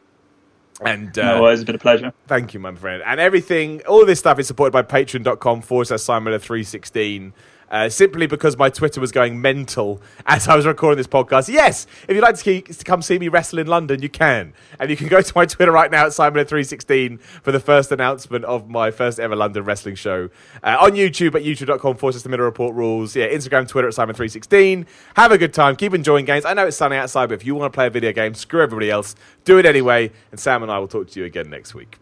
And no worries, it's been a pleasure. Thank you, my friend. And everything, all of this stuff is supported by patreon.com/SimonMiller316. Simply because my Twitter was going mental as I was recording this podcast. Yes, if you'd like to come see me wrestle in London, you can. And you can go to my Twitter right now at SimonMiller316 for the first announcement of my first ever London wrestling show. On YouTube at youtube.com/The Miller Report Rules. Yeah, Instagram, Twitter at Simon316. Have a good time. Keep enjoying games. I know it's sunny outside, but if you want to play a video game, screw everybody else. Do it anyway. And Sam and I will talk to you again next week.